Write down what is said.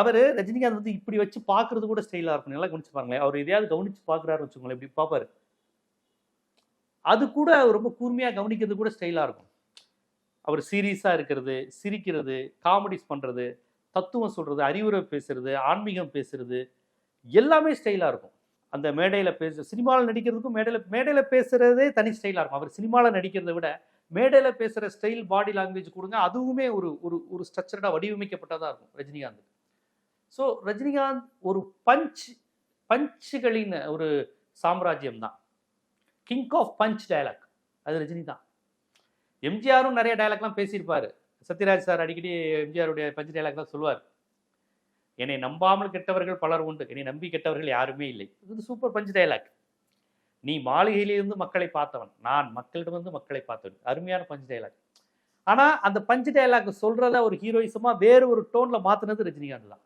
அவரு ரஜினிகாந்த் வந்து இப்படி வச்சு பாக்குறது கூட ஸ்டைலா இருக்கும். நல்லா கவனிச்சு பாருங்களேன். அவர் எதையாவது கவனிச்சு பாக்குறாருன்னு வச்சுக்கோங்களேன், இப்படி பாப்பாரு. அது கூட ரொம்ப கூர்மையா கவனிக்கிறது கூட ஸ்டைலா இருக்கும். அவர் சீரியஸா இருக்கிறது, சிரிக்கிறது, காமெடிஸ் பண்றது, தத்துவம் சொல்றது, அறிவுரை பேசுறது, ஆன்மீகம் பேசுறது, எல்லாமே ஸ்டைலா இருக்கும். அந்த மேடையில சினிமாவில் நடிக்கிறதுக்கும் மேடையில பேசுறதே தனி ஸ்டைலா இருக்கும். அவர் சினிமாவில் நடிக்கிறதை விட மேடையில பேசுற ஸ்டைல், பாடி லாங்குவேஜ் கொடுங்க, அதுவுமே ஒரு ஒரு ஒரு ஸ்ட்ரக்சர்டா வடிவமைக்கப்பட்டதா இருக்கும் ரஜினிகாந்த். ஸோ ரஜினிகாந்த் ஒரு பஞ்சுகளின் ஒரு சாம்ராஜ்யம் தான். கிங் ஆஃப் பஞ்ச் டயலாக் அது ரஜினி தான். எம்ஜிஆரும் நிறைய டயலாக்லாம் பேசியிருப்பாரு. சத்யராஜ் சார் அடிக்கடி எம்ஜிஆருடைய பஞ்ச் டயலாக் தான் சொல்லுவார். என்னை நம்பாமல் கெட்டவர்கள் பலர் உண்டு, என்னை நம்பி கெட்டவர்கள் யாருமே இல்லை. இது சூப்பர் பஞ்ச் டயலாக். நீ மாளிகையிலிருந்து மக்களை பார்த்தவன், நான் மக்களிடமிருந்து மக்களை பார்த்தவன். அருமையான பஞ்ச் டயலாக். ஆனா அந்த பஞ்ச் டயலாக் சொல்றத ஒரு ஹீரோயிசமா வேறு ஒரு டோன்ல மாத்தினது ரஜினிகாந்த் தான்.